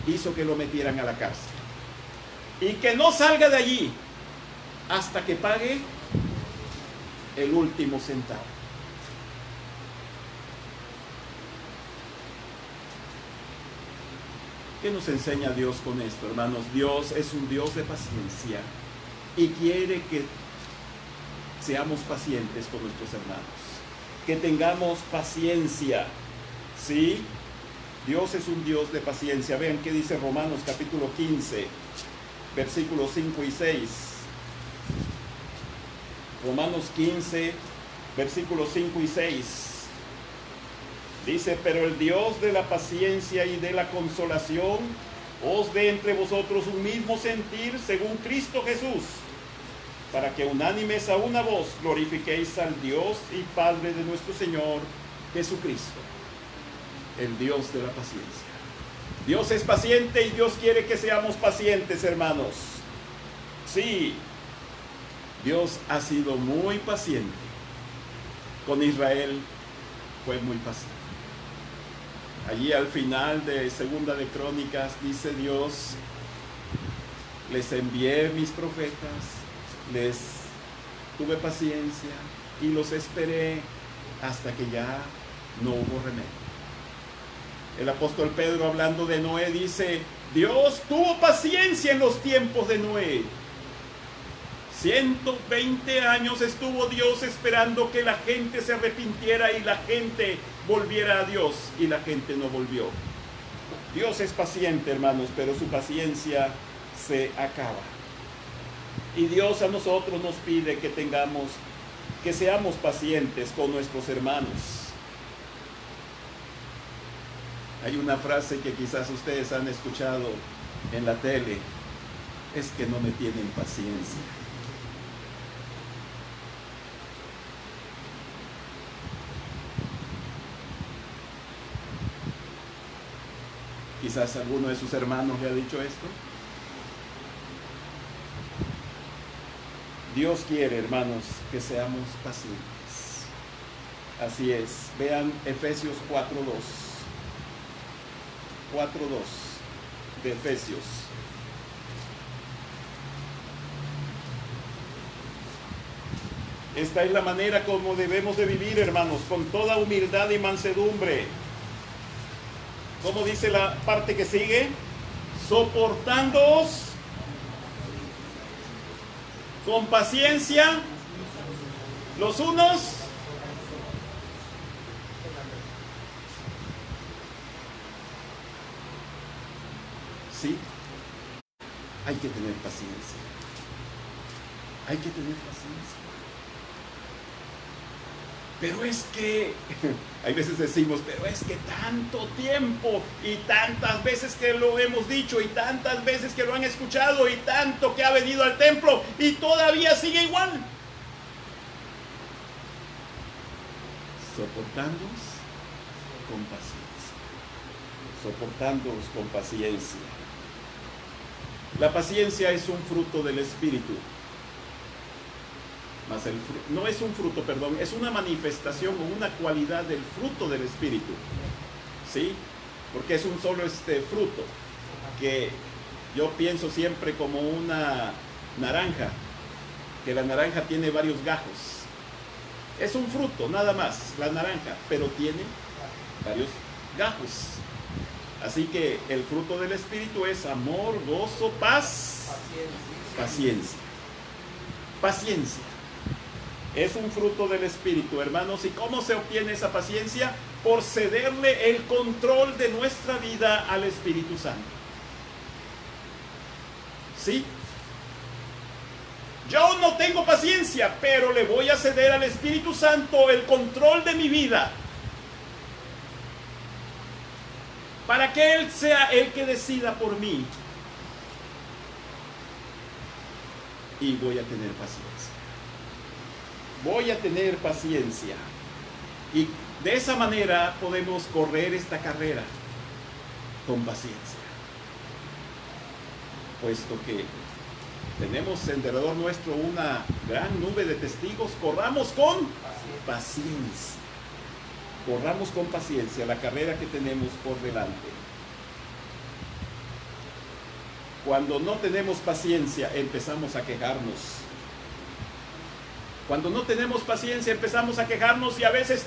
hizo que lo metieran a la cárcel. Y que no salga de allí hasta que pague el último centavo. ¿Qué nos enseña Dios con esto, hermanos? Dios es un Dios de paciencia y quiere que seamos pacientes con nuestros hermanos, que tengamos paciencia, ¿sí? Dios es un Dios de paciencia. Vean qué dice Romanos capítulo 15, versículos 5 y 6. Romanos 15, versículos 5 y 6. Dice: pero el Dios de la paciencia y de la consolación os dé entre vosotros un mismo sentir según Cristo Jesús, para que unánimes a una voz glorifiquéis al Dios y Padre de nuestro Señor Jesucristo. El Dios de la paciencia. Dios es paciente y Dios quiere que seamos pacientes, hermanos. Sí, Dios ha sido muy paciente. Con Israel fue muy paciente. Allí al final de Segunda de Crónicas dice Dios: les envié mis profetas, les tuve paciencia y los esperé hasta que ya no hubo remedio. El apóstol Pedro, hablando de Noé, dice: Dios tuvo paciencia en los tiempos de Noé. 120 años estuvo Dios esperando que la gente se arrepintiera y la gente volviera a Dios, y la gente no volvió. Dios es paciente, hermanos, pero su paciencia se acaba. Y Dios a nosotros nos pide que seamos pacientes con nuestros hermanos. Hay una frase que quizás ustedes han escuchado en la tele: es que no me tienen paciencia. Quizás alguno de sus hermanos le ha dicho esto. Dios quiere, hermanos, que seamos pacientes. Así es. Vean Efesios 4:2. 4:2 de Efesios. Esta es la manera como debemos de vivir, hermanos, con toda humildad y mansedumbre. ¿Cómo dice la parte que sigue? Soportándoos con paciencia los unos sí, hay que tener paciencia. Hay que tener paciencia. Pero es que, hay veces decimos, pero es que tanto tiempo y tantas veces que lo hemos dicho y tantas veces que lo han escuchado y tanto que ha venido al templo y todavía sigue igual. Soportándonos con paciencia. Soportándonos con paciencia. La paciencia es un fruto del Espíritu. Mas no es un fruto, perdón, es una manifestación o una cualidad del fruto del Espíritu. ¿Sí? Porque es un solo fruto, que yo pienso siempre como una naranja, que la naranja tiene varios gajos. Es un fruto, nada más, la naranja, pero tiene varios gajos. Así que el fruto del Espíritu es amor, gozo, paz, paciencia. Paciencia. Es un fruto del Espíritu, hermanos. ¿Y cómo se obtiene esa paciencia? Por cederle el control de nuestra vida al Espíritu Santo. ¿Sí? Yo no tengo paciencia, pero le voy a ceder al Espíritu Santo el control de mi vida, para que Él sea el que decida por mí. Y voy a tener paciencia. Voy a tener paciencia. Y de esa manera podemos correr esta carrera con paciencia. Puesto que tenemos en derredor nuestro una gran nube de testigos, corramos con paciencia. Corramos con paciencia la carrera que tenemos por delante. Cuando no tenemos paciencia, empezamos a quejarnos. Cuando no tenemos paciencia, empezamos a quejarnos y a veces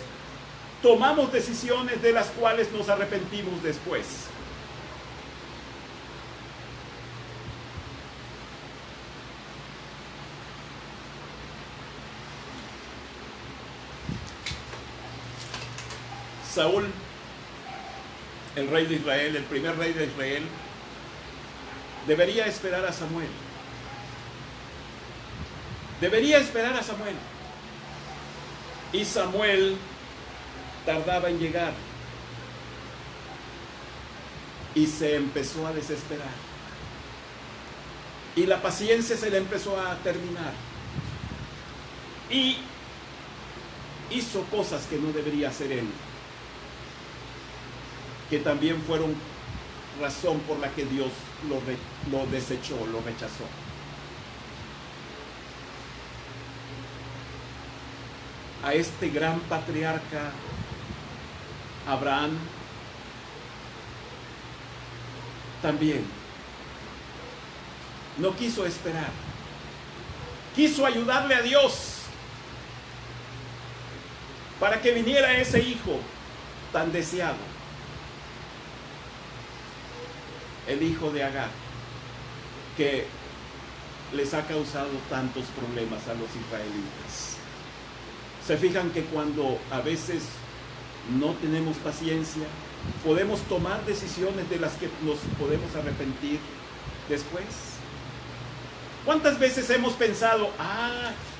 tomamos decisiones de las cuales nos arrepentimos después. Saúl, el rey de Israel, el primer rey de Israel, debería esperar a Samuel. Debería esperar a Samuel. Y Samuel tardaba en llegar. Y se empezó a desesperar. Y la paciencia se le empezó a terminar. Y hizo cosas que no debería hacer él, que también fueron razón por la que Dios lo desechó, lo rechazó. A este gran patriarca Abraham también no quiso esperar, quiso ayudarle a Dios para que viniera ese hijo tan deseado, el hijo de Agar, que les ha causado tantos problemas a los israelitas. Se fijan que cuando a veces no tenemos paciencia, podemos tomar decisiones de las que nos podemos arrepentir después. ¿Cuántas veces hemos pensado,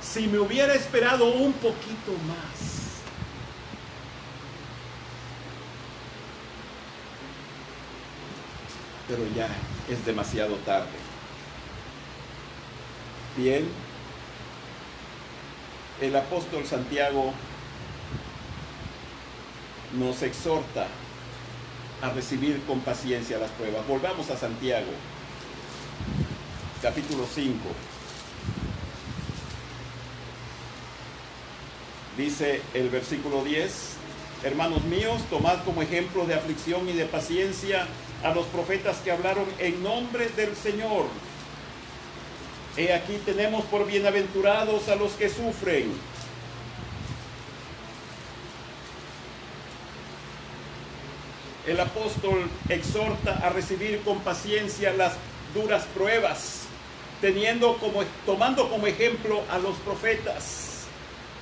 si me hubiera esperado un poquito más? Pero ya es demasiado tarde. Bien, el apóstol Santiago nos exhorta a recibir con paciencia las pruebas. Volvamos a Santiago, capítulo 5. Dice el versículo 10: hermanos míos, tomad como ejemplo de aflicción y de paciencia a los profetas que hablaron en nombre del Señor. He aquí tenemos por bienaventurados a los que sufren. El apóstol exhorta a recibir con paciencia las duras pruebas, tomando como ejemplo a los profetas.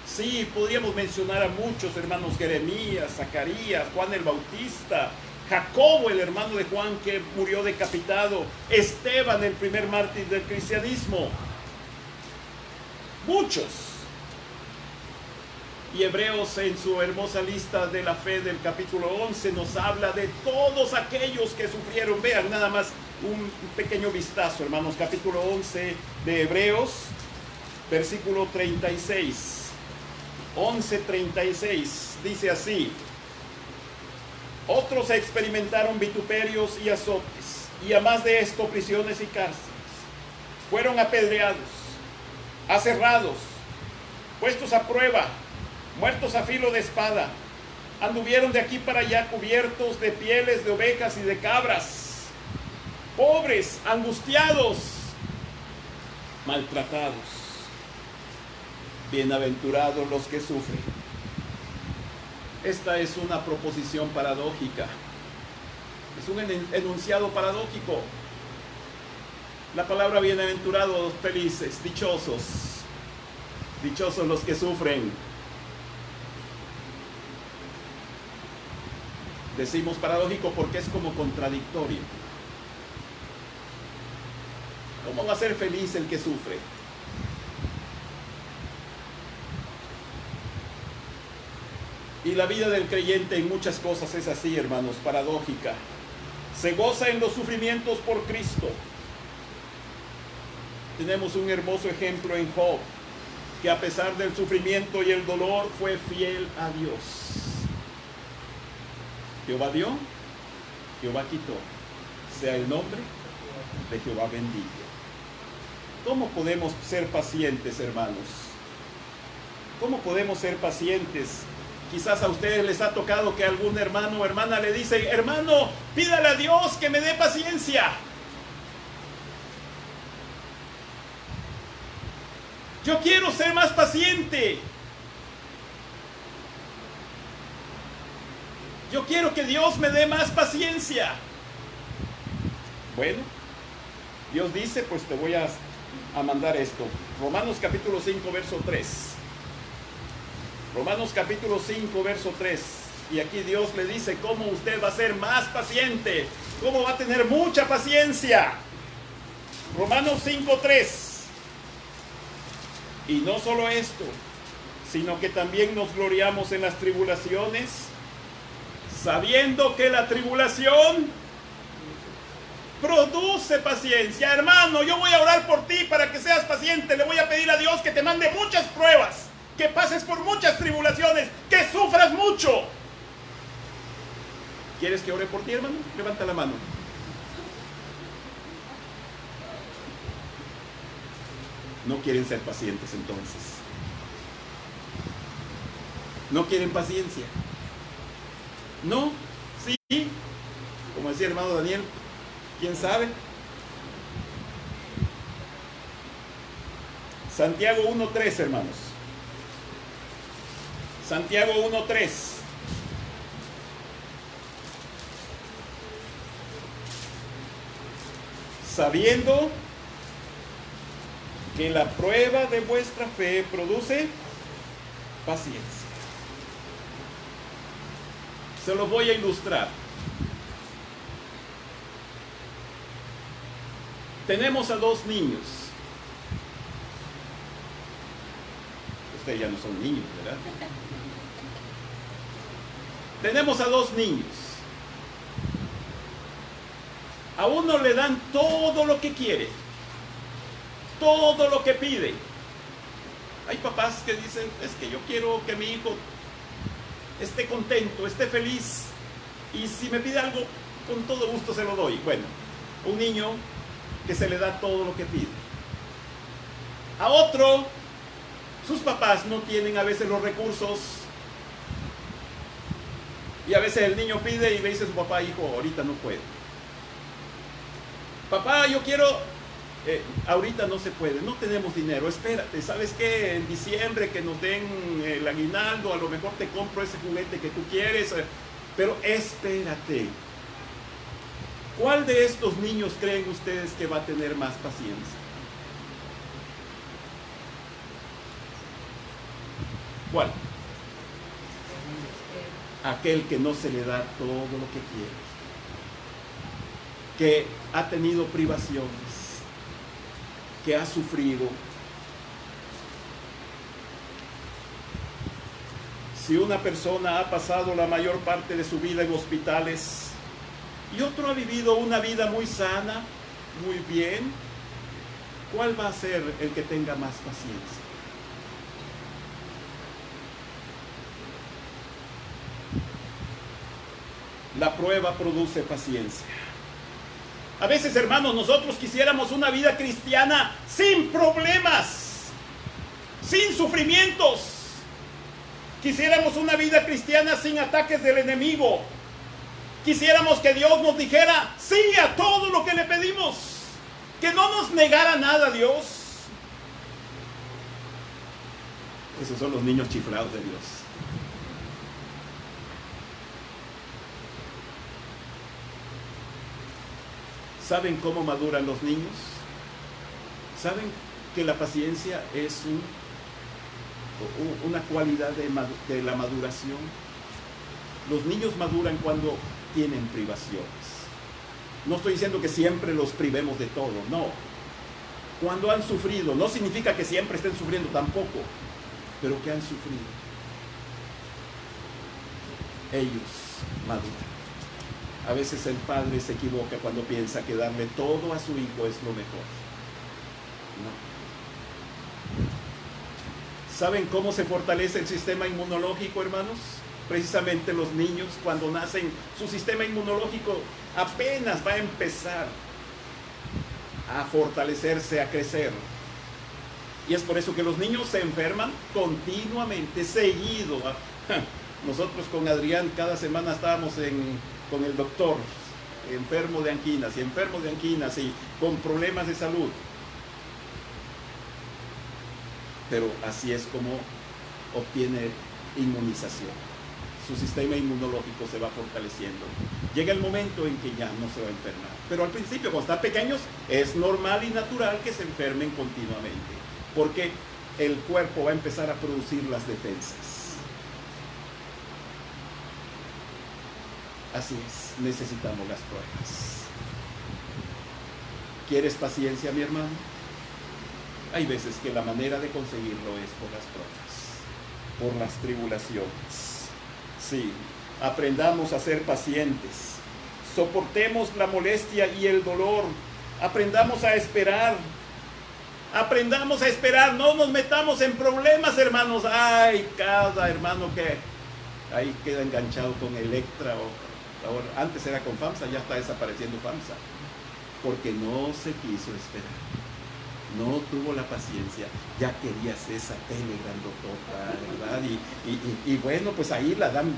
Sí, podríamos mencionar a muchos hermanos: Jeremías, Zacarías, Juan el Bautista, Jacobo, el hermano de Juan que murió decapitado, Esteban, el primer mártir del cristianismo. Muchos. Y Hebreos, en su hermosa lista de la fe del capítulo 11, nos habla de todos aquellos que sufrieron. Vean nada más un pequeño vistazo, hermanos. Capítulo 11 de Hebreos, versículo 36. 11:36 dice así: otros experimentaron vituperios y azotes, y a más de esto prisiones y cárceles. Fueron apedreados, aserrados, puestos a prueba, muertos a filo de espada. Anduvieron de aquí para allá cubiertos de pieles de ovejas y de cabras, pobres, angustiados, maltratados. Bienaventurados los que sufren. Esta es una proposición paradójica. Es un enunciado paradójico. La palabra bienaventurados, felices, dichosos. Dichosos los que sufren. Decimos paradójico porque es como contradictorio. ¿Cómo va a ser feliz el que sufre? Y la vida del creyente en muchas cosas es así, hermanos, paradójica. Se goza en los sufrimientos por Cristo. Tenemos un hermoso ejemplo en Job, que a pesar del sufrimiento y el dolor fue fiel a Dios. Jehová dio, Jehová quitó. Sea el nombre de Jehová bendito. ¿Cómo podemos ser pacientes, hermanos? ¿Cómo podemos ser pacientes? Quizás a ustedes les ha tocado que algún hermano o hermana le dicen: hermano, pídale a Dios que me dé paciencia. Yo quiero ser más paciente. Yo quiero que Dios me dé más paciencia. Bueno, Dios dice, pues te voy a mandar esto. Romanos capítulo 5, verso 3. Romanos capítulo 5, verso 3. Y aquí Dios le dice cómo usted va a ser más paciente, cómo va a tener mucha paciencia. Romanos 5, 3. Y no solo esto, sino que también nos gloriamos en las tribulaciones, sabiendo que la tribulación produce paciencia. Hermano, yo voy a orar por ti para que seas paciente. Le voy a pedir a Dios que te mande muchas pruebas, que pases por muchas tribulaciones, que sufras mucho. ¿Quieres que ore por ti, hermano? Levanta la mano. No quieren ser pacientes entonces. No quieren paciencia. No, sí. Como decía el hermano Daniel, ¿quién sabe? Santiago 1:3, hermanos. Santiago 1:3. Sabiendo que la prueba de vuestra fe produce paciencia. Se lo voy a ilustrar. Tenemos a dos niños. Ustedes ya no son niños, ¿verdad? Tenemos a dos niños. A uno le dan todo lo que quiere, todo lo que pide. Hay papás que dicen: es que yo quiero que mi hijo esté contento, esté feliz, y si me pide algo, con todo gusto se lo doy. Bueno, un niño que se le da todo lo que pide. A otro, sus papás no tienen a veces los recursos, y a veces el niño pide y le dice a su papá: hijo, ahorita no puedo. Papá, yo quiero... ahorita no se puede, no tenemos dinero, espérate, ¿sabes qué? En diciembre que nos den el aguinaldo, a lo mejor te compro ese juguete que tú quieres, pero espérate. ¿Cuál de estos niños creen ustedes que va a tener más paciencia? ¿Cuál? Aquel que no se le da todo lo que quiere, que ha tenido privaciones, que ha sufrido. Si una persona ha pasado la mayor parte de su vida en hospitales y otro ha vivido una vida muy sana, muy bien, ¿cuál va a ser el que tenga más paciencia? La prueba produce paciencia. A veces, hermanos, nosotros quisiéramos una vida cristiana sin problemas, sin sufrimientos. Quisiéramos una vida cristiana sin ataques del enemigo. Quisiéramos que Dios nos dijera sí a todo lo que le pedimos, que no nos negara nada Dios. Esos son los niños chiflados de Dios. ¿Saben cómo maduran los niños? ¿Saben que la paciencia es una cualidad de la maduración? Los niños maduran cuando tienen privaciones. No estoy diciendo que siempre los privemos de todo, no. Cuando han sufrido, no significa que siempre estén sufriendo tampoco, pero que han sufrido. Ellos maduran. A veces el padre se equivoca cuando piensa que darle todo a su hijo es lo mejor. No. ¿Saben cómo se fortalece el sistema inmunológico, hermanos? Precisamente los niños, cuando nacen, su sistema inmunológico apenas va a empezar a fortalecerse, a crecer. Y es por eso que los niños se enferman continuamente, seguido. Nosotros con Adrián cada semana estábamos con el doctor, enfermo de anginas y con problemas de salud. Pero así es como obtiene inmunización. Su sistema inmunológico se va fortaleciendo. Llega el momento en que ya no se va a enfermar. Pero al principio, cuando están pequeños, es normal y natural que se enfermen continuamente, porque el cuerpo va a empezar a producir las defensas. Así es, necesitamos las pruebas. ¿Quieres paciencia, mi hermano? Hay veces que la manera de conseguirlo es por las pruebas, por las tribulaciones. Sí, aprendamos a ser pacientes, soportemos la molestia y el dolor, aprendamos a esperar, no nos metamos en problemas, hermanos. Ay, cada hermano que ahí queda enganchado con Electra ahora, antes era con FAMSA, ya está desapareciendo FAMSA, porque no se quiso esperar, no tuvo la paciencia, ya querías esa tele grandotota, ¿verdad? Y bueno, pues ahí la dan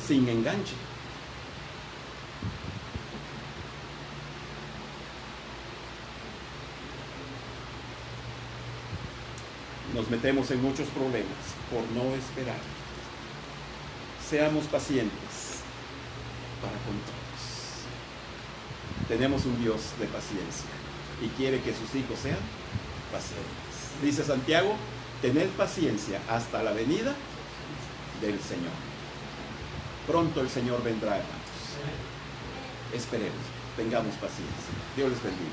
sin enganche. Nos metemos en muchos problemas por no esperar. Seamos pacientes para con todos. Tenemos un Dios de paciencia y quiere que sus hijos sean pacientes. Dice Santiago, tened paciencia hasta la venida del Señor. Pronto el Señor vendrá, hermanos. Esperemos, tengamos paciencia. Dios les bendiga.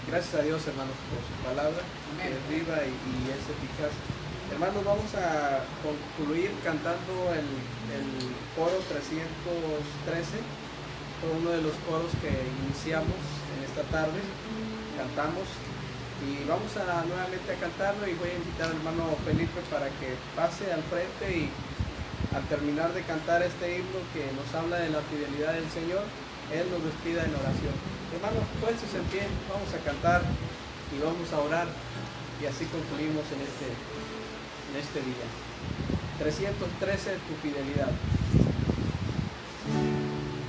Gracias a Dios, hermanos, por su palabra, que es viva y es eficaz. Hermanos, vamos a concluir cantando el coro 313, fue uno de los coros que iniciamos en esta tarde, cantamos y vamos a nuevamente a cantarlo, y voy a invitar al hermano Felipe para que pase al frente y al terminar de cantar este himno que nos habla de la fidelidad del Señor, Él nos despida en oración. Hermanos, puestos en pie, vamos a cantar y vamos a orar, y así concluimos en este día. 313, tu fidelidad.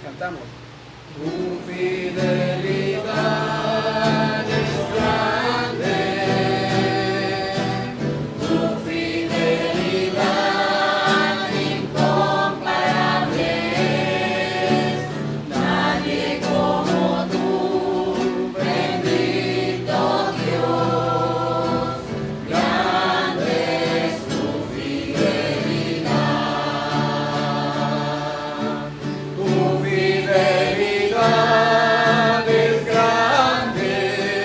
Cantamos. Tu fidelidad es grande, tu fidelidad incomparable es, nadie como tú, bendito Dios, grande es tu fidelidad. Tu fidelidad es grande.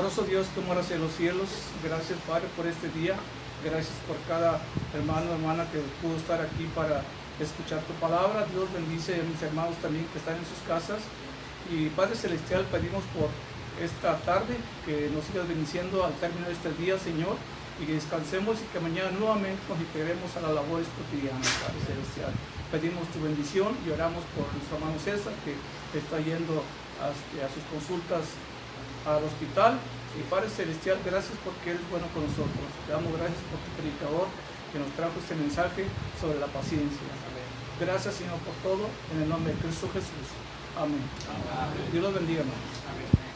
Bondadoso Dios que moras en los cielos, gracias Padre por este día, gracias por cada hermano hermana que pudo estar aquí para escuchar tu palabra. Dios bendice a mis hermanos también que están en sus casas. Y Padre Celestial, pedimos por esta tarde que nos sigas bendiciendo al término de este día, Señor, y que descansemos y que mañana nuevamente nos integremos a las labores cotidianas, Padre Celestial. Pedimos tu bendición y oramos por nuestro hermano César, que está yendo a sus consultas al hospital. Y Padre Celestial, gracias porque Él es bueno con nosotros. Te damos gracias por tu predicador que nos trajo este mensaje sobre la paciencia. Gracias, Señor, por todo, en el nombre de Cristo Jesús. Amén. Dios los bendiga, hermanos. Amén.